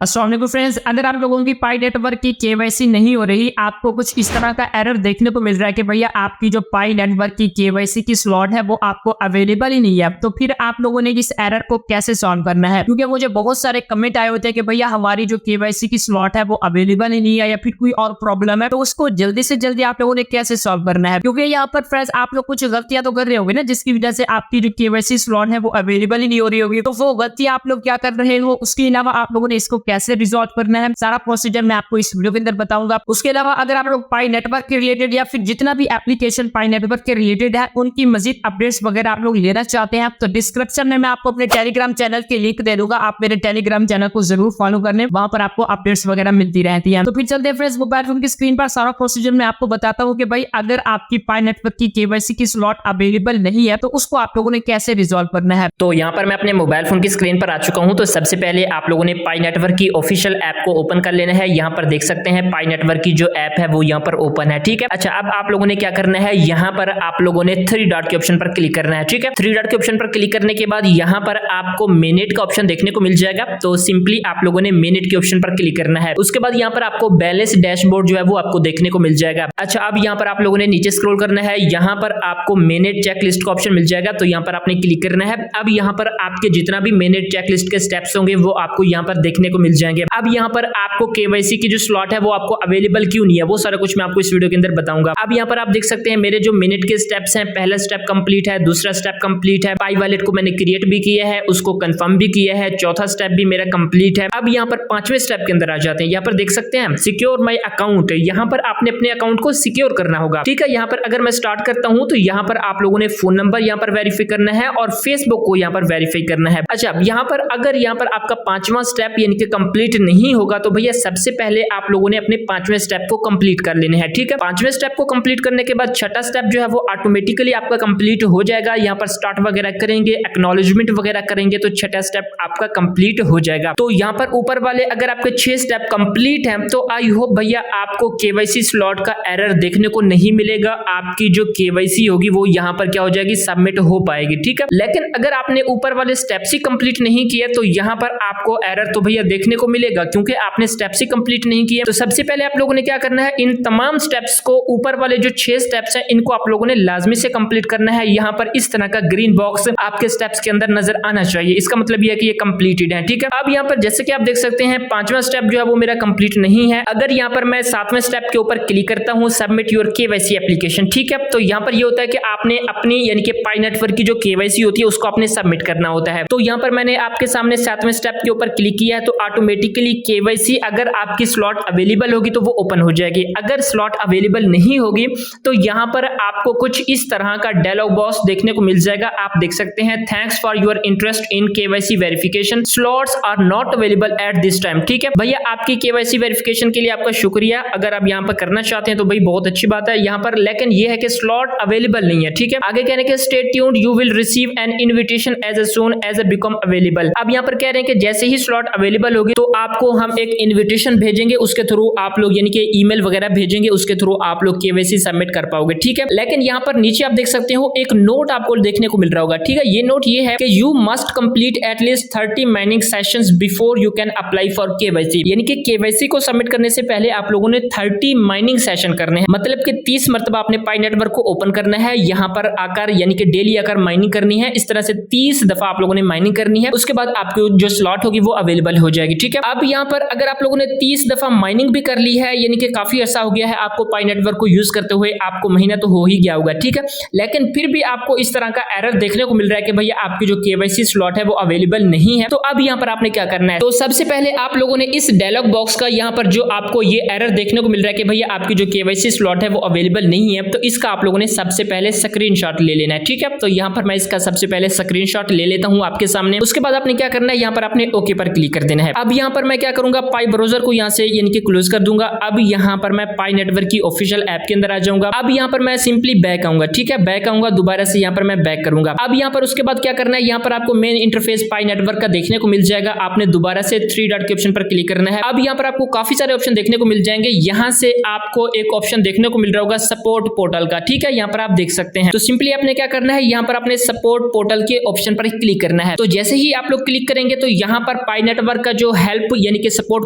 अस्सलाम वालेकुम फ्रेंड्स, अगर आप लोगों की पाई नेटवर्क की केवाईसी नहीं हो रही, आपको कुछ इस तरह का एरर देखने को मिल रहा है कि भैया आपकी जो पाई नेटवर्क की केवाईसी की स्लॉट है वो आपको अवेलेबल ही नहीं है, तो फिर आप लोगों ने इस एरर को कैसे सॉल्व करना है। क्योंकि मुझे बहुत सारे कमेंट आए होते हैं कि भैया हमारी जो केवाईसी की स्लॉट है वो अवेलेबल ही नहीं है या फिर कोई और प्रॉब्लम है, तो उसको जल्दी से जल्दी आप लोगों ने कैसे सॉल्व करना है। क्योंकि यहाँ पर फ्रेंड्स आप लोग कुछ गलतियां तो कर रहे होंगे ना, जिसकी वजह से आपकी जो केवाईसी स्लॉट है वो अवेलेबल ही नहीं हो रही होगी। तो वो गलतियां आप लोग क्या कर रहे हो, उसके अलावा आप लोगों ने इसको कैसे रिजॉल्व करना है, सारा प्रोसीजर मैं आपको इस वीडियो के अंदर बताऊंगा। उसके अलावा अगर आप लोग पाई नेटवर्क के रिलेटेड या फिर जितना भी एप्लीकेशन पाई नेटवर्क के रिलेटेड है उनकी मजीद अपडेट्स वगैरह आप लोग लेना चाहते हैं तो डिस्क्रिप्शन में मैं आपको अपने टेलीग्राम चैनल की लिंक दे दूंगा। आप मेरे टेलीग्राम चैनल को जरूर फॉलो करने, वहां पर आपको अपडेट्स वगैरह मिलती रहती है। तो फिर चलते हैं फ्रेंड्स, मोबाइल फोन की स्क्रीन पर सारा प्रोसीजर मैं आपको बताता हूँ कि भाई अगर आपकी पाई नेटवर्क की केवाईसी की स्लॉट अवेलेबल नहीं है तो उसको आप लोगों ने कैसे रिजॉल्व करना है। तो यहाँ पर मैं अपने मोबाइल फोन की स्क्रीन पर आ चुका हूँ। तो सबसे पहले आप लोगों ने पाई नेटवर्क की ऑफिशियल ऐप को ओपन कर लेना है। यहाँ पर देख सकते हैं पाई नेटवर्क की जो ऐप है वो यहाँ पर ओपन है, ठीक है। अच्छा, अब आप लोगों ने क्या करना है, यहाँ पर आप लोगों ने 3 डॉट के ऑप्शन पर क्लिक करना है, ठीक है। 3 डॉट के ऑप्शन पर क्लिक करने के बाद यहाँ पर आपको मिनट का ऑप्शन देखने को मिल जाएगा। तो सिंपली आप लोगों ने मिनट के ऑप्शन पर क्लिक करना है। उसके बाद यहाँ पर आपको बैलेंस डैशबोर्ड जो है वो आपको देखने को मिल जाएगा। अच्छा, अब यहाँ पर आप लोगों ने नीचे स्क्रॉल करना है, यहाँ पर आपको मिनट चेकलिस्ट का ऑप्शन मिल जाएगा। तो यहाँ पर आपने क्लिक करना है। अब यहाँ पर आपके जितना भी मिनट चेकलिस्ट के स्टेप्स होंगे वो आपको यहाँ पर देखने को मिल जाएंगे। अब यहाँ पर आपको केवाईसी की जो स्लॉट है वो आपको अवेलेबल क्यों नहीं है, वो सारा कुछ मैं आपको इस वीडियो के अंदर बताऊंगा। अब यहाँ पर आप देख सकते हैं मेरे जो मिनट के स्टेप्स हैं, पहला स्टेप कंप्लीट है, दूसरा स्टेप कंप्लीट है, पाई वॉलेट को मैंने क्रिएट भी किया है, उसको कंफर्म भी किया है, चौथा स्टेप भी मेरा कंप्लीट है। अब यहाँ पर 5वें स्टेप के अंदर आ जाते हैं। यहाँ पर देख सकते हैं सिक्योर माई अकाउंट, यहाँ पर आपने अपने अकाउंट को सिक्योर करना होगा, ठीक है। यहाँ पर अगर मैं स्टार्ट करता हूँ तो यहाँ पर आप लोगों ने फोन नंबर यहाँ पर वेरीफाई करना है और फेसबुक को यहाँ पर वेरीफाई करना है। अच्छा, यहाँ पर अगर यहाँ पर आपका 5वां स्टेप यानी कि कंप्लीट नहीं होगा तो भैया सबसे पहले आप लोगों ने अपने 5वें स्टेप को कंप्लीट कर लेने हैं, ठीक है। 5वें स्टेप को कंप्लीट करने के बाद छठा स्टेप जो है वो ऑटोमेटिकली आपका कंप्लीट हो जाएगा। यहाँ पर स्टार्ट वगैरह करेंगे, एक्नॉलेजमेंट वगैरह करेंगे तो छठा स्टेप आपका कंप्लीट हो जाएगा। तो यहाँ पर ऊपर वाले अगर आपके 6 स्टेप कंप्लीट हैं तो आई होप भैया आपको केवाईसी स्लॉट का एरर देखने को नहीं मिलेगा। आपकी जो केवाईसी होगी वो यहाँ पर क्या हो जाएगी, सबमिट हो पाएगी, ठीक है। लेकिन अगर आपने ऊपर वाले स्टेप्स ही कंप्लीट नहीं किए तो यहाँ पर आपको एरर तो भैया देखने को मिलेगा, क्योंकि आपने स्टेप्स ही कंप्लीट नहीं किए। तो सबसे पहले आप लोगों ने क्या करना है, इन तमाम स्टेप्स को, ऊपर वाले जो 6 स्टेप्स हैं इनको आप लोगों ने लाजमी से कंप्लीट करना है। यहाँ पर इस तरह का ग्रीन बॉक्स आपके स्टेप्स के अंदर नजर आना चाहिए, इसका मतलब यह है कि ये कंप्लीटेड है, ठीक है। अब यहाँ पर जैसे कि आप देख सकते हैं 5वां स्टेप जो है वो मेरा कंप्लीट नहीं है। अगर यहाँ पर मैं 7वें स्टेप के ऊपर क्लिक करता हूँ, सबमिट योर केवाईसी एप्लीकेशन, ठीक है, तो यहाँ पर ये होता है कि आपने अपनी यानी कि पाई नेटवर्क की जो केवाईसी होती है उसको आपने सबमिट करना होता है। तो यहाँ पर मैंने आपके सामने 7वें स्टेप के ऊपर क्लिक किया है तो ऑटोमेटिकली केवाईसी अगर आपकी स्लॉट अवेलेबल होगी तो वो ओपन हो जाएगी। अगर स्लॉट अवेलेबल नहीं होगी तो यहाँ पर आपको कुछ इस तरह का डायलॉग बॉक्स देखने को मिल जाएगा। आप देख सकते हैं, thanks for your interest in KYC verification, slots are not available at this time, ठीक है भैया। आपकी केवाईसी वेरिफिकेशन के लिए आपका शुक्रिया। अगर आप यहाँ पर करना चाहते हैं तो भाई बहुत अच्छी बात है यहाँ पर, लेकिन ये है कि स्लॉट अवेलेबल नहीं है, ठीक है। आगे कहने के stay tuned, you will receive an invitation as soon as become available. अब यहाँ पर कह रहे हैं कि जैसे ही स्लॉट अवेलेबल होगी तो आपको हम एक इन्विटेशन भेजेंगे, उसके थ्रू आप लोग यानी कि ईमेल वगैरह भेजेंगे, उसके थ्रू आप लोग केवाईसी सबमिट कर पाओगे, ठीक है। लेकिन यहाँ पर नीचे आप देख सकते हो एक नोट आपको देखने को मिल रहा होगा, ठीक है। ये नोट ये है कि you must complete at least 30 mining sessions before you can apply for KYC, यानी कि केवाईसी को सबमिट करने से पहले आप लोगों ने 30 माइनिंग सेशन करने हैं, मतलब कि 30 मरतबा आपने पाई नेटवर्क को ओपन करना है, यहाँ पर आकर यानी कि डेली आकर माइनिंग करनी है। इस तरह से 30 दफा आप लोगों ने माइनिंग करनी है, उसके बाद आपकी जो स्लॉट होगी वो अवेलेबल हो जाएगी, ठीक है। अब यहाँ पर अगर आप लोगों ने 30 दफा माइनिंग भी कर ली है, यानी कि काफी ऐसा हो गया है आपको पाई नेटवर्क को यूज करते हुए, आपको महीना तो हो ही गया होगा, ठीक है, लेकिन फिर भी आपको इस तरह का एरर देखने को मिल रहा है कि भैया आपकी जो केवाईसी स्लॉट है वो अवेलेबल नहीं है। तो अब यहाँ पर आपने क्या करना है, तो सबसे पहले आप लोगों ने इस डायलॉग बॉक्स का यहाँ पर जो आपको ये एरर देखने को मिल रहा है कि भैया आपकी जो केवाईसी स्लॉट है वो अवेलेबल नहीं है, तो इसका आप लोगों ने सबसे पहले स्क्रीनशॉट ले लेना है, ठीक है। तो यहाँ पर मैं इसका सबसे पहले स्क्रीनशॉट ले लेता हूँ आपके सामने। उसके बाद आपने क्या करना है, यहाँ पर आपने ओके पर क्लिक कर देना है। अब यहाँ पर मैं क्या करूंगा, पाई ब्राउजर को यहाँ से यानी कि क्लोज कर दूंगा। अब यहाँ पर मैं पाई नेटवर्क की ऑफिशियल ऐप के अंदर आ जाऊंगा। अब यहाँ पर मैं सिंपली बैक आऊंगा, ठीक है, बैक आऊंगा, दोबारा से यहाँ पर मैं बैक करूंगा। अब यहाँ पर उसके बाद क्या करना है, यहाँ पर आपको मेन इंटरफेस पाई नेटवर्क का देखने को मिल जाएगा। आपने दोबारा से 3 डॉट के ऑप्शन पर क्लिक करना है। अब यहाँ पर आपको काफी सारे ऑप्शन देखने को मिल जाएंगे। यहाँ से आपको एक ऑप्शन देखने को मिल रहा होगा सपोर्ट पोर्टल का, ठीक है, यहाँ पर आप देख सकते हैं। तो सिंपली आपने क्या करना है, यहाँ पर अपने सपोर्ट पोर्टल के ऑप्शन पर क्लिक करना है। तो जैसे ही आप लोग क्लिक करेंगे तो यहाँ पर पाई नेटवर्क का जो जो हेल्प यानी कि सपोर्ट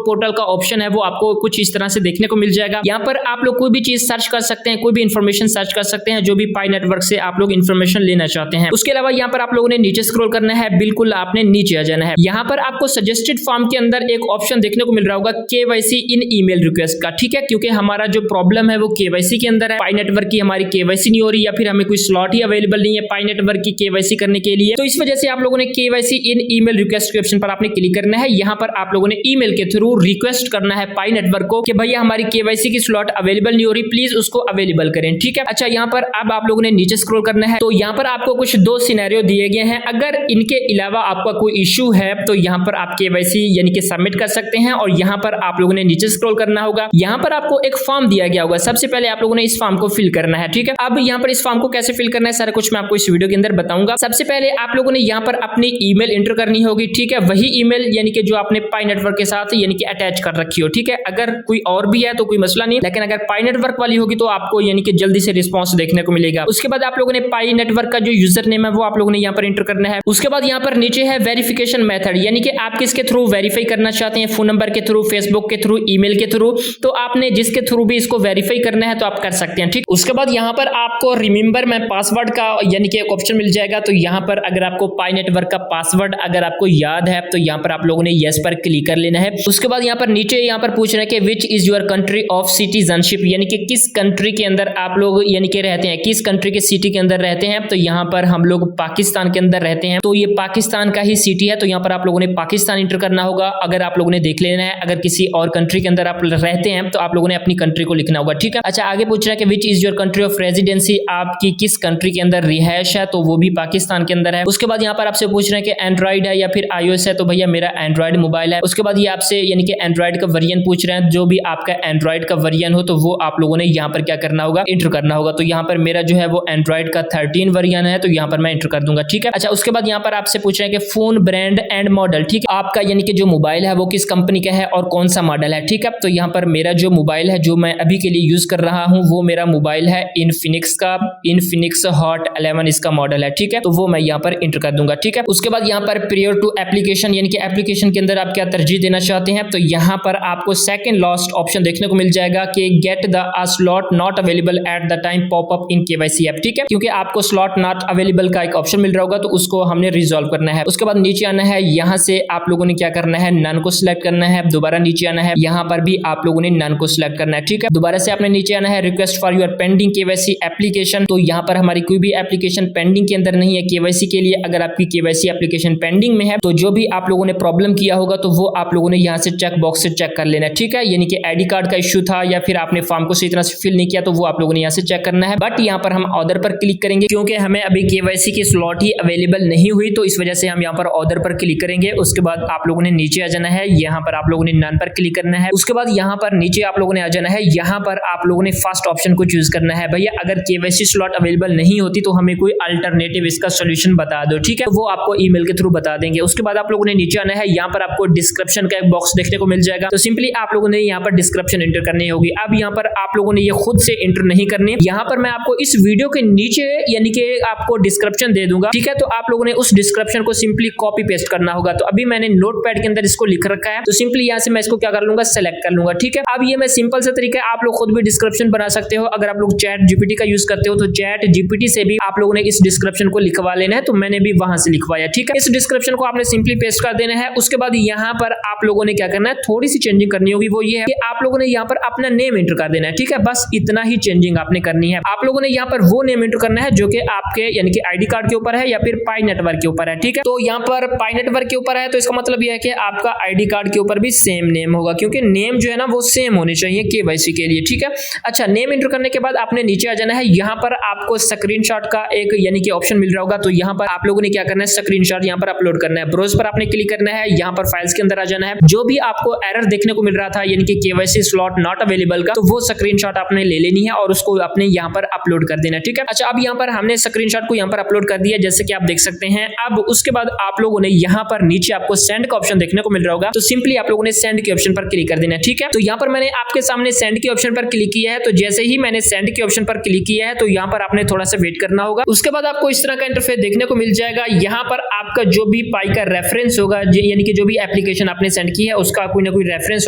पोर्टल का ऑप्शन है वो आपको कुछ इस तरह से देखने को मिल जाएगा। यहाँ पर आप लोग कोई भी चीज सर्च कर सकते हैं, कोई भी इंफॉर्मेशन सर्च कर सकते हैं जो भी पाई नेटवर्क से आप लोग इन्फॉर्मेशन लेना चाहते हैं। उसके अलावा यहाँ पर आप लोगों ने नीचे स्क्रॉल करना है, बिल्कुल आपने नीचे आ जाना है। यहाँ पर आपको सजेस्टेड फॉर्म के अंदर एक ऑप्शन देखने को मिल रहा होगा केवाईसी इन ईमेल रिक्वेस्ट का, ठीक है, क्योंकि हमारा जो प्रॉब्लम है वो केवाईसी के अंदर है। पाई नेटवर्क की हमारी केवाईसी नहीं हो रही या फिर हमें कोई स्लॉट ही अवेलेबल नहीं है पाई नेटवर्क की केवाईसी करने के लिए। तो इस वजह से आप लोगों ने केवाईसी इन ईमेल रिक्वेस्ट के ऑप्शन पर आपने क्लिक करना है। यहाँ पर आप लोगों ने ईमेल के थ्रू रिक्वेस्ट करना है पाई नेटवर्क को कि भैया हमारी केवाईसी की स्लॉट अवेलेबल नहीं हो रही, प्लीज उसको अवेलेबल करें, ठीक है। अच्छा, यहाँ पर अब आप लोगों ने नीचे स्क्रॉल करना है। तो यहाँ पर आपको कुछ दो सिनेरियो दिए गए हैं। अगर इनके अलावा आपका कोई इशू है तो यहाँ पर आप केवाईसी यानी कि सबमिट कर सकते हैं और यहाँ पर आप लोगों ने नीचे स्क्रॉल करना होगा। यहाँ पर आपको एक फॉर्म दिया गया होगा, सबसे पहले आप लोगों ने इस फॉर्म को फिल करना है, ठीक है। अब यहाँ पर इस फॉर्म को कैसे फिल करना है सारा कुछ मैं आपको इस वीडियो के अंदर बताऊंगा। सबसे पहले आप लोगों ने यहाँ पर अपनी ईमेल एंटर करनी होगी, ठीक है, वही ईमेल यानी कि जो आपने पाई नेटवर्क के साथ यानी कि अटैच कर रखी हो, ठीक है। अगर कोई और भी है तो कोई मसला नहीं, लेकिन अगर पाई नेटवर्क वाली होगी तो आपको यानी कि जल्दी से रिस्पांस देखने को मिलेगा। उसके बाद आप लोगों ने पाई नेटवर्क का जो यूजर नेम है वो आप लोगों ने यहाँ पर एंटर करना है। उसके बाद यहाँ पर नीचे है वेरिफिकेशन मेथड, यानी कि आप किसके थ्रू वेरीफाई करना चाहते हैं, फोन नंबर के थ्रू, फेसबुक के थ्रू, ईमेल के थ्रू। तो आपने जिसके थ्रू भी इसको वेरीफाई करना है तो आप कर सकते हैं, ठीक। उसके बाद यहाँ पर आपको रिमेंबर माय पासवर्ड का यानी कि एक ऑप्शन मिल जाएगा। तो यहाँ पर अगर आपको पाई नेटवर्क का पासवर्ड अगर आपको याद है तो यहाँ पर आप लोगों ने यस पर क्लिक कर लेना है। उसके बाद यहाँ पर नीचे यहाँ पर पूछ रहे हैं कि which is your country of citizenship, यानी कि किस कंट्री के अंदर आप लोग यानी कि रहते हैं, किस कंट्री के सिटी के अंदर रहते हैं। तो यहाँ पर हम लोग पाकिस्तान के अंदर रहते हैं, तो ये पाकिस्तान का ही सिटी है, तो यहाँ पर आप लोगों ने पाकिस्तान इंटर करना होगा। अगर आप लोगों ने देख लेना है, अगर किसी और कंट्री के अंदर आप रहते हैं तो आप लोगों ने अपनी कंट्री को लिखना होगा, ठीक है। अच्छा, आगे पूछ रहा है कि which is your country of residency, आपकी किस कंट्री के अंदर रिहायश है, तो वो भी पाकिस्तान के अंदर है। उसके बाद यहाँ पर आपसे पूछ रहे हैं कि एंड्रॉइड है या फिर iOS है, तो भैया मेरा एंड्रॉइड मोबाइल है। उसके बाद ये आपसे यानी कि एंड्रॉइड का वर्जन पूछ रहे हैं, जो भी आपका एंड्रॉइड का वर्जन हो तो वो आप लोगों ने यहाँ पर क्या करना होगा, इंटर करना होगा। तो यहाँ पर मेरा जो है वो एंड्रॉइड का 13 वर्जन है, तो यहाँ पर मैं इंटर कर दूंगा, ठीक है। अच्छा, उसके बाद यहाँ पर आपसे पूछ रहे हैं कि फोन ब्रांड एंड मॉडल, ठीक है, आपका यानी कि जो मोबाइल है वो किस कंपनी का है और कौन सा मॉडल है, ठीक है। तो यहाँ पर मेरा जो मोबाइल है जो मैं अभी के लिए यूज कर रहा हूँ वो मेरा मोबाइल है इनफिनिक्स का, इनफिनिक्स हॉट 11 इसका मॉडल है, ठीक है। तो वो मैं यहाँ पर इंटर कर दूंगा, ठीक है। उसके बाद यहाँ पर प्रायर टू एप्लीकेशन यानी कि एप्लीकेशन के अंदर आप क्या तरजीह देना चाहते हैं, तो यहाँ पर आपको सेकंड लास्ट ऑप्शन देखने को मिल जाएगा कि get the slot not available at the time pop up in KYC app, ठीक है, क्योंकि आपको स्लॉट नॉट अवेलेबल का एक ऑप्शन मिल रहा होगा तो उसको हमने रिजॉल्व करना है। उसके बाद नीचे आना है, यहाँ से आप लोगों ने क्या करना है, नन को सिलेक्ट करना है। दोबारा नीचे आना है, यहाँ पर भी आप लोगों ने नन को सिलेक्ट करना है, ठीक है। दोबारा से आपने नीचे आना है, request for your pending KYC application, तो यहाँ पर हमारी कोई भी एप्लीकेशन पेंडिंग के अंदर नहीं है केवाईसी के लिए। अगर आपकी केवाईसी एप्लीकेशन पेंडिंग में है तो जो भी आप लोगों ने प्रॉब्लम किया होगा तो वो आप लोगों ने यहाँ से चेक बॉक्स से चेक कर लेना है, ठीक है। यानी कि आईडी कार्ड का इश्यू था या फिर आपने फॉर्म को सही तरह से फिल नहीं किया तो वो आप लोगों ने यहाँ से चेक करना है। बट यहाँ पर हम ऑर्डर पर क्लिक करेंगे क्योंकि हमें अभी केवाईसी की स्लॉट ही अवेलेबल नहीं हुई, तो इस वजह से हम यहाँ पर ऑर्डर पर क्लिक करेंगे। उसके बाद आप लोगों ने नीचे आ जाना है, यहाँ पर आप लोगों ने नन पर क्लिक करना है। उसके बाद यहाँ पर नीचे आप लोगों ने आ जाना है, यहाँ पर आप लोगों ने फर्स्ट ऑप्शन को चूज करना है। भैया अगर केवाईसी स्लॉट अवेलेबल नहीं होती तो हमें कोई अल्टरनेटिव इसका सोल्यूशन बता दो, ठीक है, वो आपको ईमेल के थ्रू बता देंगे। उसके बाद आप लोगों ने नीचे आना है, यहाँ पर आपको डिस्क्रिप्शन का एक बॉक्स देखने को मिल जाएगा, तो सिंपली आप लोगों ने यहाँ पर डिस्क्रिप्शन एंटर करनी होगी। अब यहाँ पर आप लोगों ने ये खुद से एंटर नहीं करनी, यहाँ पर मैं आपको इस वीडियो के नीचे यानी कि आपको डिस्क्रिप्शन दे दूंगा, ठीक है। तो आप लोगों ने उस डिस्क्रिप्शन को सिंपली कॉपी पेस्ट करना होगा। तो अभी मैंने नोटपैड के अंदर इसको लिख रखा है, तो सिंपली यहाँ से मैं इसको क्या कर लूंगा, सेलेक्ट कर लूंगा, ठीक है। अब ये मैं सिंपल सा तरीका है, आप लोग खुद भी डिस्क्रिप्शन बना सकते हो। अगर आप लोग चैट जीपीटी का यूज करते हो तो चैट जीपीटी से भी आप लोगों ने इस डिस्क्रिप्शन को लिखवा लेना है, तो मैंने भी वहां से लिखवाया, ठीक है। इस डिस्क्रिप्शन को आपने सिंपली पेस्ट कर देना है। उसके बाद यहाँ पर आप लोगों ने क्या करना है, थोड़ी सी चेंजिंग करनी होगी, वो ये है कि आप लोगों ने यहाँ पर अपना नेम एंटर कर देना है, ठीक है। बस इतना ही चेंजिंग आपने करनी है। आप लोगों ने यहाँ पर वो नेम एंटर करना है जो कि आपके यानी कि आईडी कार्ड के ऊपर है या फिर पाई नेटवर्क के ऊपर है, ठीक है। तो यहाँ पर पाई नेटवर्क के ऊपर है तो इसका मतलब यह है कि आपका आईडी कार्ड के ऊपर भी सेम नेम होगा, क्योंकि नेम जो है ना वो सेम होने चाहिए केवाईसी के लिए, ठीक है। अच्छा, नेम एंटर करने के बाद आपने नीचे आ जाना है, यहाँ पर आपको स्क्रीनशॉट का एक यानी कि ऑप्शन मिल रहा होगा, तो यहाँ पर आप लोगों ने क्या करना है, स्क्रीनशॉट यहाँ पर अपलोड करना है। ब्राउज पर आपने क्लिक करना है, यहाँ पर फाइल्स के अंदर आ जाना है। जो भी आपको एरर देखने को मिल रहा था यानी कि केवाईसी स्लॉट नॉट अवेलेबल का, तो वो स्क्रीनशॉट आपने ले लेनी है और उसको आपने यहाँ पर अपलोड कर देना है, ठीक है। अच्छा, अब यहाँ पर हमने स्क्रीनशॉट को यहाँ पर अपलोड कर दिया जैसे कि आप देख सकते हैं। अब उसके बाद आप लोगों ने यहाँ पर नीचे आपको सेंड का ऑप्शन देखने को मिल रहा होगा, तो सिंपली आप लोगों ने सेंड के ऑप्शन पर क्लिक कर देना है, ठीक है। तो यहाँ पर मैंने आपके सामने सेंड के ऑप्शन पर क्लिक किया है, तो जैसे ही मैंने सेंड के ऑप्शन पर क्लिक किया है तो यहाँ पर आपने थोड़ा सा वेट करना होगा। उसके बाद आपको इस तरह का इंटरफेस देखने को मिल जाएगा। यहाँ पर आपका जो भी पाई का रेफरेंस होगा यानी कि जो भी एप्लीकेशन आपने सेंड की है उसका कोई ना कोई रेफरेंस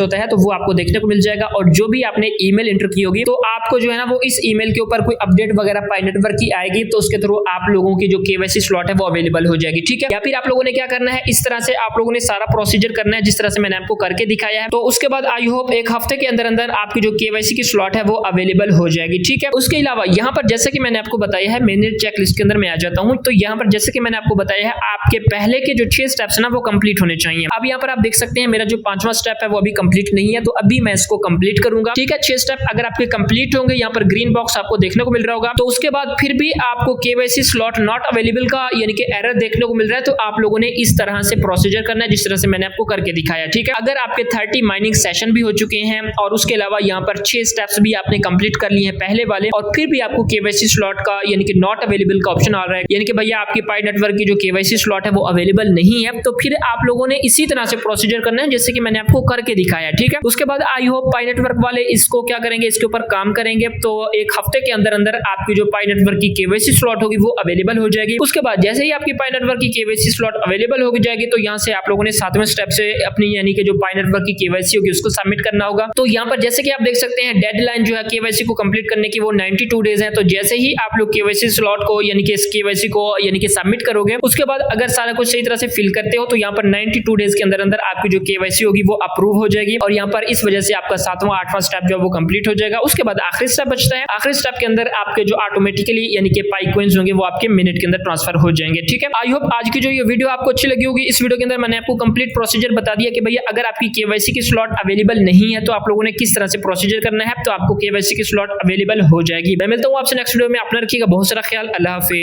होता है, तो वो आपको देखने को मिल जाएगा। और जो भी आपने ईमेल एंटर की होगी तो आपको जो है ना वो इस ईमेल के ऊपर कोई अपडेट वगैरह पाई नेटवर्क की आएगी, तो उसके थ्रू आप लोगों की जो केवाईसी स्लॉट है वो अवेलेबल हो जाएगी, ठीक है। या फिर आप लोगों ने क्या करना है, इस तरह से आप लोगों ने सारा प्रोसीजर करना है जिस तरह से मैंने आपको करके दिखाया है। तो उसके बाद आई होप एक हफ्ते के अंदर अंदर आपकी जो केवाईसी की स्लॉट है वो अवेलेबल हो जाएगी, ठीक है। उसके अलावा यहाँ पर जैसे कि मैंने आपको बताया है, मैंने चेकलिस्ट के अंदर मैं आ जाता हूँ। तो यहाँ पर जैसे कि मैंने आपको बताया है, आपके पहले के जो 6 स्टेप्स ना वो कंप्लीट होने चाहिए। अब यहाँ पर आप देख सकते हैं मेरा जो 5वां स्टेप है वो अभी कंप्लीट नहीं है, तो अभी मैं इसको कंप्लीट करूंगा, ठीक है। 6 स्टेप अगर आपके कंप्लीट होंगे, यहाँ पर ग्रीन बॉक्स आपको देखने को मिल रहा होगा, तो उसके बाद फिर भी आपको केवाईसी स्लॉट नॉट अवेलेबल का यानी कि एरर देखने को मिल रहा है, तो आप लोगों ने इस तरह से प्रोसीजर करना है जिस तरह से मैंने आपको करके दिखाया, ठीक है। अगर आपके 30 माइनिंग सेशन भी हो चुके हैं और उसके अलावा यहाँ पर 6 स्टेप्स भी आपने कंप्लीट कर लिए हैं पहले वाले, और फिर भी आपको केवाईसी स्लॉट का यानी कि नॉट अवेलेबल का ऑप्शन आ रहा है, यानी कि भैया आपकी पाई नेटवर्क की जो केवाईसी स्लॉट है वो अवेलेबल नहीं है, तो फिर आप लोगों ने इसी तरह से प्रोसीजर करना है जैसे कि मैंने आपको करके दिखाया, ठीक है। उसके बाद आई होप पाई नेटवर्क वाले इसको क्या करेंगे, इसके ऊपर काम करेंगे, तो एक हफ्ते के अंदर अंदर आपकी जो पाई नेटवर्क की केवाईसी स्लॉट होगी वो अवेलेबल हो जाएगी। उसके बाद जैसे ही आपकी पाई नेटवर्क की केवाईसी स्लॉट अवेलेबल हो जाएगी, तो यहाँ से आप लोगों ने 7वें स्टेप से अपनी यानी कि जो पाई नेटवर्क की केवाईसी होगी उसको सबमिट करना होगा। तो यहाँ पर जैसे कि आप देख सकते हैं डेडलाइन जो है केवाईसी को कंप्लीट करने की वो 92 डेज है। तो जैसे ही आप लोग केवाईसी स्लॉट को यानी कि इस केवाईसी को यानी कि सबमिट करोगे, उसके बाद अगर सारा कुछ सही तरह से फिल करते हो तो यहाँ पर 92 डेज के अंदर अंदर आपकी जो केवाईसी होगी वो अप्रूव हो जाएगी, और यहाँ पर इस वजह से आपका 7वां 8वां स्टेप जो है वो कंप्लीट हो जाएगा। उसके बाद आखिरी स्टेप बचता है, आखिरी स्टेप के अंदर आपके जो ऑटोमेटिकली यानी कि पाई कॉइंस होंगे वो आपके मिनट के अंदर ट्रांसफर हो जाएंगे, ठीक है। आई होप आज की जो ये वीडियो आपको अच्छी लगी होगी। इस वीडियो के अंदर मैंने आपको कंप्लीट प्रोसीजर बता दिया कि भैया अगर आपकी केवाईसी की स्लॉट अवेलेबल नहीं है तो आप लोगों ने किस तरह से प्रोसीजर करना है, तो आपको केवाईसी की स्लॉट अवेलेबल हो जाएगी। मैं मिलता हूँ आपसे नेक्स्ट वीडियो में। अपना रखिएगा बहुत सारा ख्याल। अल्लाह हाफिज।